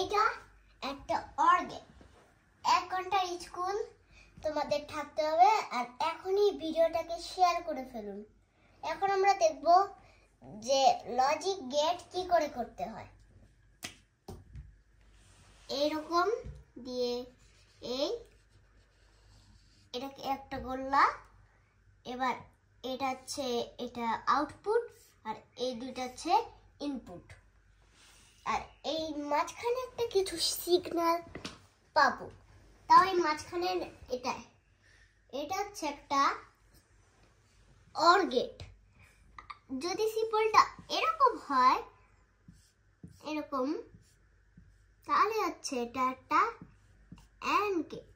এইটা একটা অর্গেন। 1 ঘন্টার স্কুল তোমাদের থাকতে হবে, আর এখনই ভিডিওটাকে শেয়ার করে ফেলুন। এখন আমরা দেখব যে লজিক গেট কি করে করতে হয়। এইরকম দিয়ে এটাকে একটা গোল্লা, এবার এটা হচ্ছে এটা আউটপুট, আর এই দুইটা হচ্ছে ইনপুট, আর এই মাঝখানে একটা কিছু সিগন্যাল পাবো। তাও এই মাঝখানে এটা হচ্ছে একটা অর গেট। যদি সিম্বলটা এরকম হয়, এরকম, তাহলে হচ্ছে এটা একটা অ্যান্ড গেট।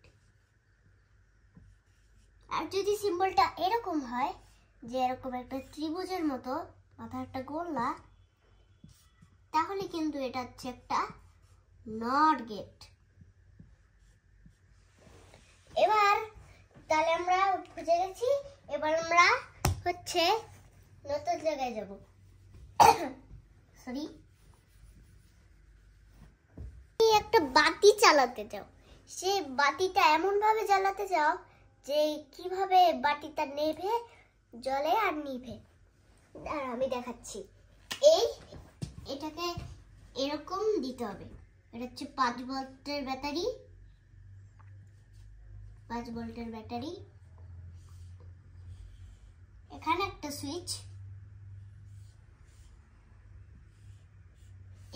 আর যদি সিম্বলটা এরকম হয়, যে এরকম একটা ত্রিভুজের মতো মাথা একটা গোলা, তাহলে কিন্তু এটা হচ্ছে একটা নট গেট। এবার তাহলে আমরা বুঝে গেছি। এবার আমরা হচ্ছে নতুন জায়গায় যাব। সরি, একটা বাতি চালাতে চাও, সেই বাতিটা এমন ভাবে জ্বালাতে চাও যে কিভাবে বাতিটা নেভে, জ্বলে আর নিভে। আর আমি দেখাচ্ছি। এটাকে এরকম দিতে হবে। এটা হচ্ছে 5 ভোল্টের ব্যাটারি, 5 ভোল্টের ব্যাটারি। এখানে একটা সুইচ,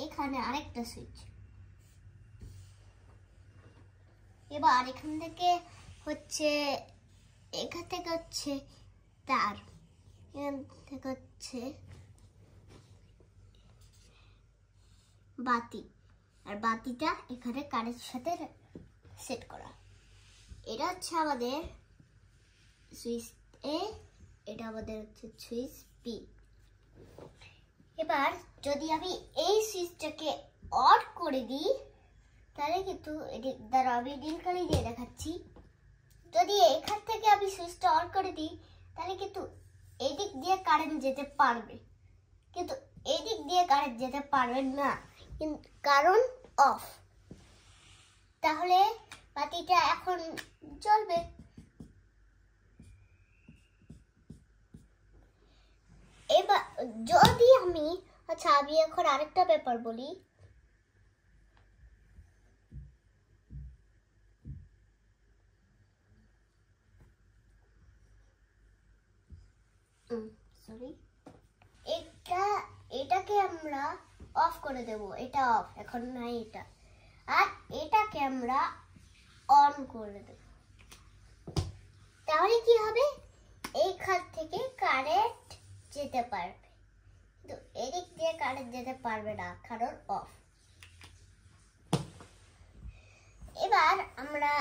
এখানে আরেকটা সুইচ। এবার এখান থেকে হচ্ছে তার, এখান থেকে হচ্ছে বাতি, আর বাতিটা এখানে কারেন্টের সাথে সেট করা। এটা হচ্ছে আমাদের সুইচ এ, এটা আমাদের হচ্ছে সুইচ বি। এবার যদি আমি এই সুইচটাকে অন করে দিই, তাহলে কিন্তু দ্বারা আমি নীলকালি দিয়ে দেখাচ্ছি। যদি এখান থেকে আমি সুইচটা অন করে দিই, তাহলে কিন্তু এই দিক দিয়ে কারেন্ট যেতে পারবে, কিন্তু এই দিক দিয়ে কারেন্ট যেতে পারবে না, কারণ অফ। তাহলে বাতিটা এখন জ্বলবে। এবার যদি আমি এখন আরেকটা ব্যাপার বলি। সরি, এটাকে আমরা অফ করে দেব। এটা অফ, এখন নাই এটা। আর এটাকে আমরা অন করে দেব। তাহলে কি হবে, এইখান থেকে কারেন্ট যেতে পারবে, কিন্তু এদিক দিয়ে কারেন্ট যেতে পারবে না, কারণ অফ। এবার আমরা